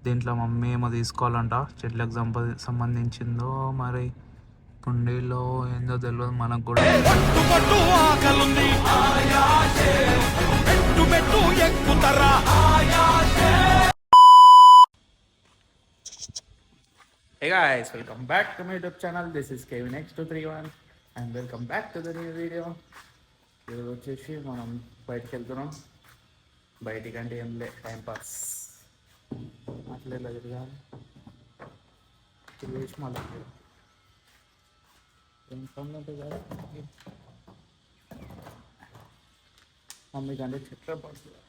దీంట్లో మమ్మీ ఏమో తీసుకోవాలంట, చెట్లకు సంబంధించిందో మరి కుండీలో ఏందో తెలియదు మనకు కూడా. Hey guys, welcome back to my YouTube channel. This is Kevin X231 and welcome back to the new video. ఈరోజు వచ్చేసి మనం బయటికి వెళ్తున్నాం. బయటికంటే ఏం లే, టైంపాస్ అట్లే తిరగాలి, తిరిగేసి మళ్ళీ ఏం పనులు ఉంటాయి కదా మమ్మీ కంటే చెట్ల పడుతుంది.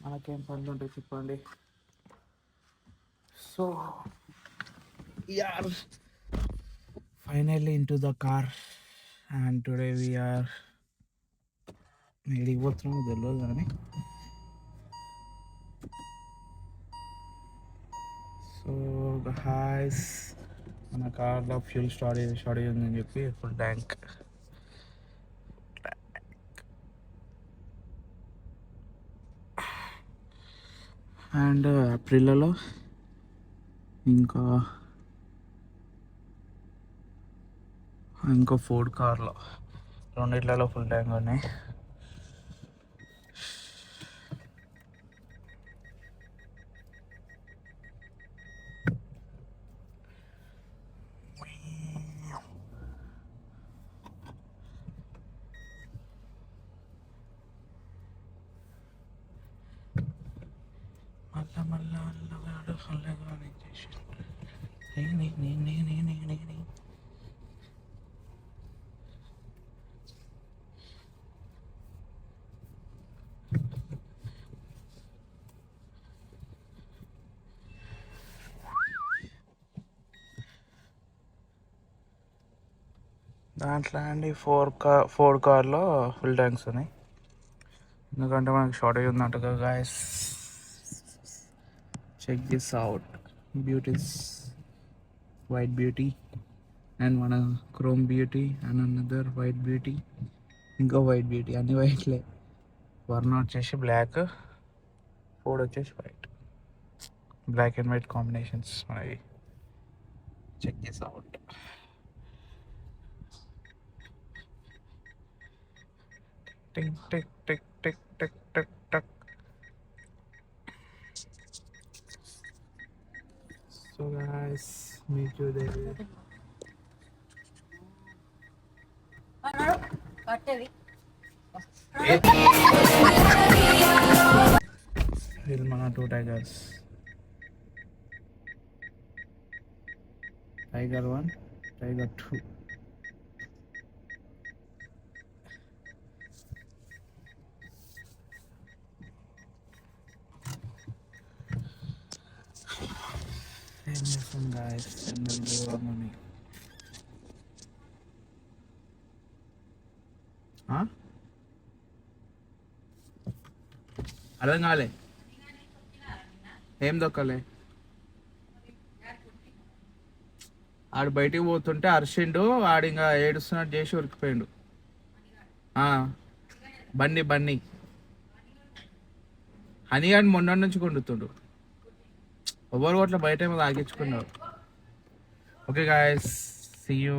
మనకేం పనులు ఉంటాయి చెప్పండి. So are finally into the car and today we are ఏడికి పోతున్నామో తెలియదు కానీ సో గాయ్స్ మన కార్లో ఫ్యూల్ స్టార్ట్ అయ్యిందని చెప్పి ఫుల్ ట్యాంక్ అండ్ ఏప్రిల్లో ఇంకో ఫోర్డ్ కార్లో రెండిట్లలో ఫుల్ ట్యాంక్ ఉన్నాయి. మళ్ళా దాంట్లో అండి ఫోర్డ్ కార్లో ఫుల్ ట్యాంక్స్ ఉన్నాయి. ఎందుకంటే మనకి షార్టేజ్ ఉందంటగా guys. Check this out, beauties white beauty and మన chrome beauty and another white beauty, ఇంకో వైట్ బ్యూటీ, అన్ని వైట్లే. వర్ణ వచ్చేసి బ్లాక్, ఫోర్డ్ వచ్చేసి white, black and white combinations మనవి. Check this out. Tick tick tick tick tick tick tick. So guys meet you there. ఇది మన 2 టైగర్స్, టైగర్ 1, టైగర్ 2. ఏం చేస్తాం గాయస్, ఎండలు దూరమని. అర్థం కాలే, ఏం దొక్కలే. ఆడు బయటికి పోతుంటే అరిసిండు, ఆడు ఇంకా ఏడుస్తున్నట్టు చేసి ఉరికిపోయిండు. బన్నీ హనీగాని మొన్న నుంచి కొండుతుండు. ఎవరు అట్లా బయట ఏమో తాగించుకున్నారు. Okay guys, see you.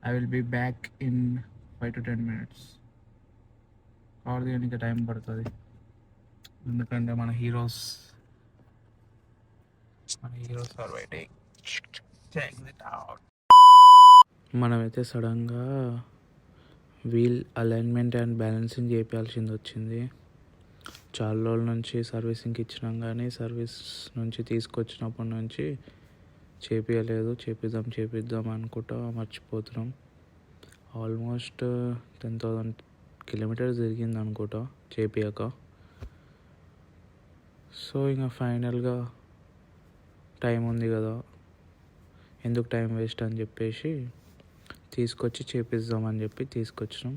I will be back in 5 to 10 minutes. Car దిగడానికి టైం పడుతుంది, ఎందుకంటే మన heroes are waiting. Check it out. మనమైతే సడన్గా వీల్ అలైన్మెంట్ అండ్ బ్యాలెన్సింగ్ చేయాల్సింది వచ్చింది. చాలా రోజుల నుంచి సర్వీసింగ్కి ఇచ్చినాం, కానీ సర్వీస్ నుంచి తీసుకొచ్చినప్పటి నుంచి చేపిద్దాం అనుకుంటా మర్చిపోతున్నాం. ఆల్మోస్ట్ 10,000 కిలోమీటర్స్ తిరిగింది అనుకుంటా చేపియాక. సో ఇంకా ఫైనల్గా టైం ఉంది కదా, ఎందుకు టైం వేస్ట్ అని చెప్పేసి తీసుకొచ్చి చేపిద్దామని చెప్పి తీసుకొచ్చినాం.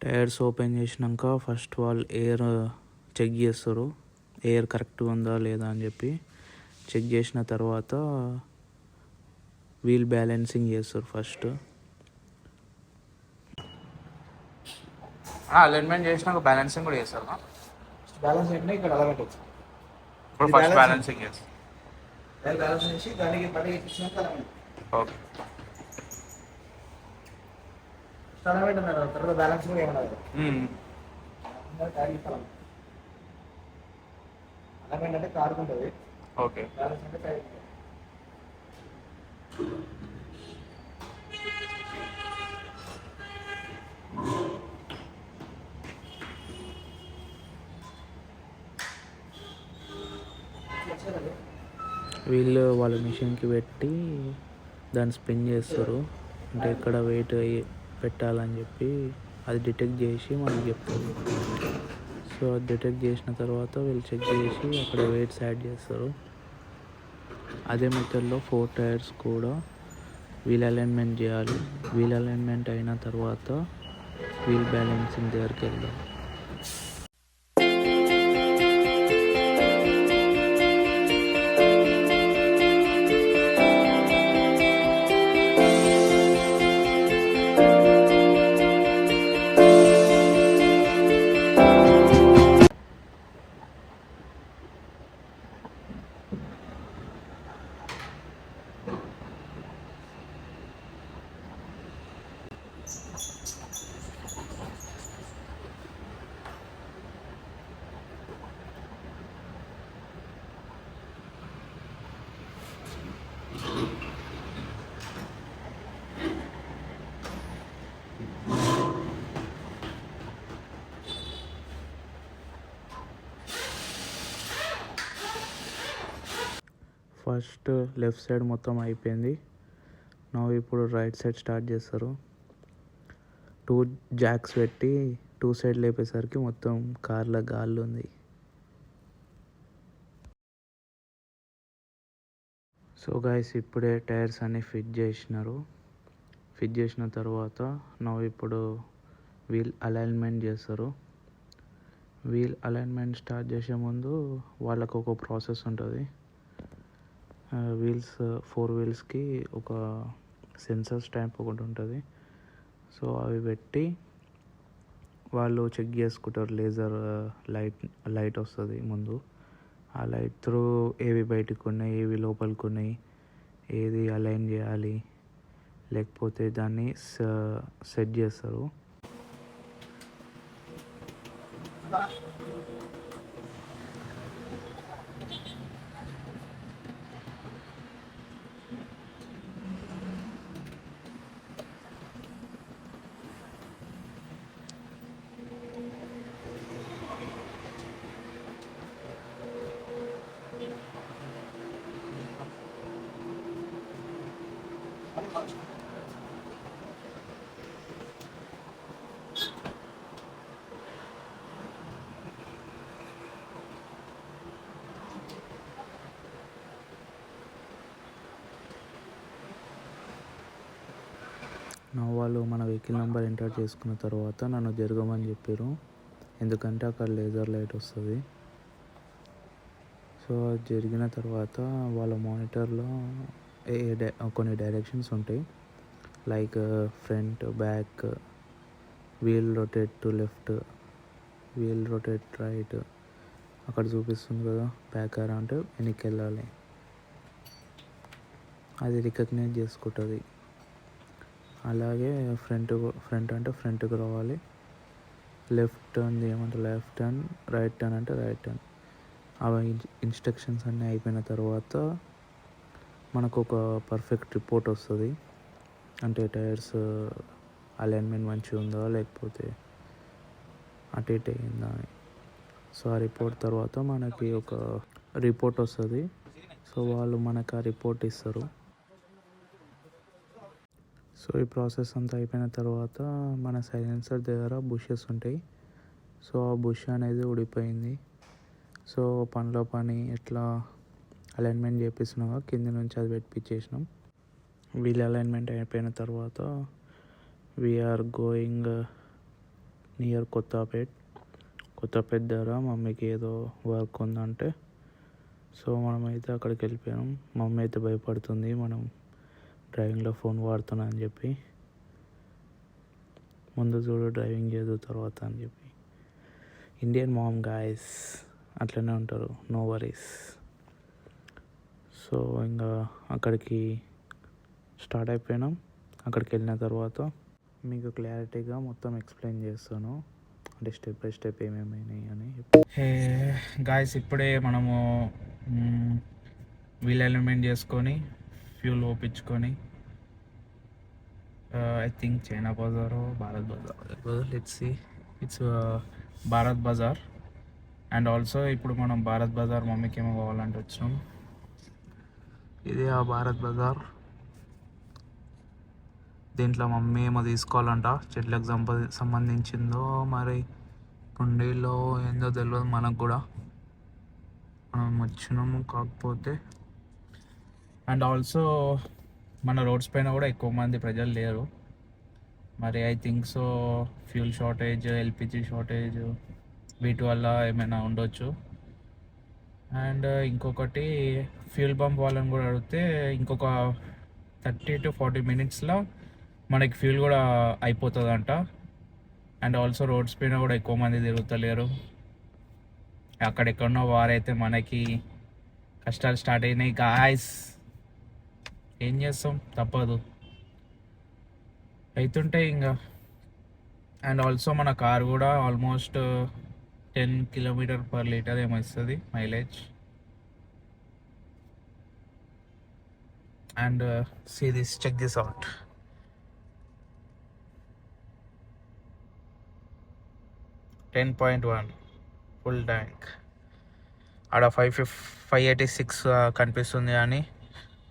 టైర్స్ ఓపెన్ చేసినాక ఫస్ట్ వాళ్ళు ఎయిర్ చెక్ చేస్తారు, ఎయిర్ కరెక్ట్గా ఉందా లేదా అని చెప్పి. చెక్ చేసిన తర్వాత వీల్ బ్యాలెన్సింగ్ చేస్తారు ఫస్ట్. అలైన్మెంట్ చేసినాక బ్యాలెన్సింగ్ కూడా చేస్తారు. బ్యాలెన్స్ అంటే ఇక్కడ అలా పెట్టచ్చు. ఇప్పుడు ఫస్ట్ బ్యాలెన్సింగ్ చేస్తారు. బ్యాలెన్స్ చేసి దానికి పట్టి ఇచ్చినాక అలా ఓకే స్టార్ట్ పెట్టినారు. తర్వాత బ్యాలెన్స్ కూడా ఏమన్నా అలైన్మెంట్ అంటే కారు ఉంటుంది. ఓకే బ్యాలెన్స్ అంటే టైర్. వీళ్ళు వాళ్ళ మిషన్కి పెట్టి దాన్ని స్పిన్ చేస్తారు. అంటే ఎక్కడ వెయిట్ పెట్టాలని చెప్పి అది డిటెక్ట్ చేసి మనకి చెప్తారు. సో అది డిటెక్ట్ చేసిన తర్వాత వీళ్ళు చెక్ చేసి అక్కడ వెయిట్స్ యాడ్ చేస్తారు. అదే మెథడ్లో 4 టైర్స్ కూడా వీల్ అలైన్మెంట్ చేయాలి. వీల్ అలైన్మెంట్ అయిన తర్వాత వీల్ బ్యాలెన్సింగ్ దగ్గరికి వెళ్దాం. ఫస్ట్ లెఫ్ట్ సైడ్ మొత్తం అయిపోయింది. ఇప్పుడు రైట్ సైడ్ స్టార్ట్ చేస్తారు. 2 జాక్స్ పెట్టి 2 సైడ్ లేపేసరికి మొత్తం కార్లో గాలి ఉంది. సో గైస్ ఇప్పుడే టైర్స్ అన్నీ ఫిట్ చేసినారు. ఫిట్ చేసిన తర్వాత ఇప్పుడు వీల్ అలైన్మెంట్ చేస్తారు. వీల్ అలైన్మెంట్ స్టార్ట్ చేసే ముందు వాళ్ళకు ఒక ప్రాసెస్ ఉంటుంది. 4 వీల్స్కి ఒక సెన్సర్ స్టాంప్ ఒకటి ఉంటుంది. సో అవి పెట్టి వాళ్ళు చెక్ చేసుకుంటారు. లేజర్ లైట్ వస్తుంది ముందు. ఆ లైట్ త్రూ ఏవి బయటకు ఉన్నాయి, ఏవి లోపలికి ఉన్నాయి, ఏది అలైన్ చేయాలి, లేకపోతే దాన్ని సెట్ చేస్తారు. వాళ్ళు మన వెహికల్ నెంబర్ ఎంటర్ చేసుకున్న తర్వాత నన్ను జరగమని చెప్పారు. ఎందుకంటే అక్కడ లేజర్ లైట్ వస్తుంది. సో అది జరిగిన తర్వాత వాళ్ళ మానిటర్లో కొన్ని డైరెక్షన్స్ ఉంటాయి. Like front, back, wheel rotate to left, wheel rotate right. అక్కడ చూపిస్తుంది కదా, బ్యాక్ ఆర్ అంటే వెనక్కి వెళ్ళాలి. అది రికగ్నైజ్ చేసుకుంటుంది. అలాగే ఫ్రంట్ అంటే ఫ్రంట్కి రావాలి, లెఫ్ట్ టర్న్ చేయమంటే లెఫ్ట్ టర్న్, రైట్ టర్న్ అంటే రైట్ టర్న్. అవి ఇన్స్ట్రక్షన్స్ అన్నీ అయిపోయిన తర్వాత మనకు ఒక పర్ఫెక్ట్ రిపోర్ట్ వస్తుంది. అంటే టైర్స్ అలైన్మెంట్ మంచిగా ఉందా లేకపోతే అటు ఇటు అయిందా అని. సో ఆ రిపోర్ట్ తర్వాత మనకి ఒక రిపోర్ట్ వస్తుంది. సో వాళ్ళు మనకు ఆ రిపోర్ట్ ఇస్తారు. సో ఈ ప్రాసెస్ అంతా అయిపోయిన తర్వాత మన సైలెన్సర్ దగ్గర బుషెస్ ఉంటాయి. సో ఆ బుష్ అనేది ఊడిపోయింది. సో పనిలో పని ఎట్లా అలైన్మెంట్ చేపిస్తున్నాగా కింద నుంచి అది పెట్టించేసినాం. వీల్ అలైన్మెంట్ అయిపోయిన తర్వాత వీఆర్ గోయింగ్ నియర్ కొత్తపేట్ దగ్గర మమ్మీకి ఏదో వర్క్ ఉందంటే సో మనమైతే అక్కడికి వెళ్ళిపోయాం. మమ్మీ అయితే భయపడుతుంది మనం డ్రైవింగ్లో ఫోన్ వాడుతున్నా అని చెప్పి. ముందు చూడు డ్రైవింగ్ చేయదు తర్వాత అని చెప్పి. ఇండియన్ మామ్ గాయస్ అట్లనే ఉంటారు, నో వరీస్. సో ఇంకా అక్కడికి స్టార్ట్ అయిపోయినాం. అక్కడికి వెళ్ళిన తర్వాత మీకు క్లారిటీగా మొత్తం ఎక్స్ప్లెయిన్ చేస్తాను, అంటే స్టెప్ బై స్టెప్ ఏమేమైనాయి అని. హే గాయస్, ఇప్పుడే మనము వీల్ అలైన్మెంట్ చేసుకొని ఫ్యూల్ ఓపించుకొని I think China Bazaar, Bharat Bazaar, let's see, it's Bharat Bazaar. And also ఇప్పుడు మనం భారత్ బజార్ మమ్మీకి ఏమో కావాలంటే వచ్చినాం. ఇది ఆ భారత్ బజార్. దీంట్లో మమ్మీ ఏమో తీసుకోవాలంట, చెట్లకు సంబంధించిందో మరి కుండీలో ఏందో తెలియదు మనకు కూడా. మనం వచ్చినాము కాకపోతే. అండ్ ఆల్సో మన రోడ్స్ పైన కూడా ఎక్కువ మంది ప్రజలు లేరు. మరి I think so fuel shortage, LPG shortage వీటి వల్ల ఏమైనా ఉండొచ్చు. అండ్ ఇంకొకటి ఫ్యూల్ పంప్ వాళ్ళని కూడా అడిగితే ఇంకొక 30 to 40 minutesలో మనకి ఫ్యూల్ కూడా అయిపోతుందంట. అండ్ ఆల్సో రోడ్స్ పైన కూడా ఎక్కువ మంది తిరుగుతలేరు. అక్కడెక్కడో వారైతే మనకి కష్టాలు స్టార్ట్ అయినాయి గాయస్. ఏం చేస్తాం, తప్పదు, అవుతుంటాయి ఇంకా. అండ్ ఆల్సో మన కార్ కూడా ఆల్మోస్ట్ 10 km/L ఏమో ఇస్తుంది mileage. And see this, check this out. 10.1 full tank. ఆడ 586 కనిపిస్తుంది కానీ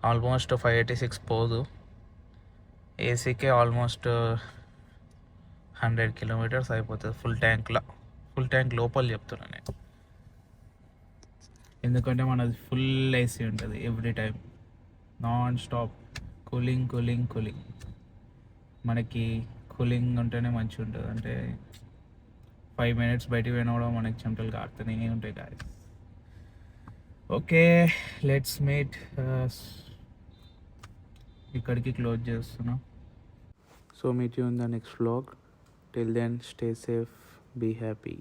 ఆల్మోస్ట్ 586 పోదు. ఏసీకే ఆల్మోస్ట్ 100 kilometers అయిపోతుంది ఫుల్ ట్యాంక్ లోపల చెప్తున్నాను నేను. ఎందుకంటే మనది ఫుల్ ఏసీ ఉంటుంది every time, non stop cooling. మనకి కూలింగ్ ఉంటేనే మంచిగా ఉంటుంది. అంటే 5 minutes బయటికి పోయినా కూడా మనకి చెమటలు కారుతూనే ఉంటాయి గాయస్. Okay, let's meet. ఇక్కడికి క్లోజ్ చేస్తున్నా. So meet you in the next vlog. Till then stay safe, be happy.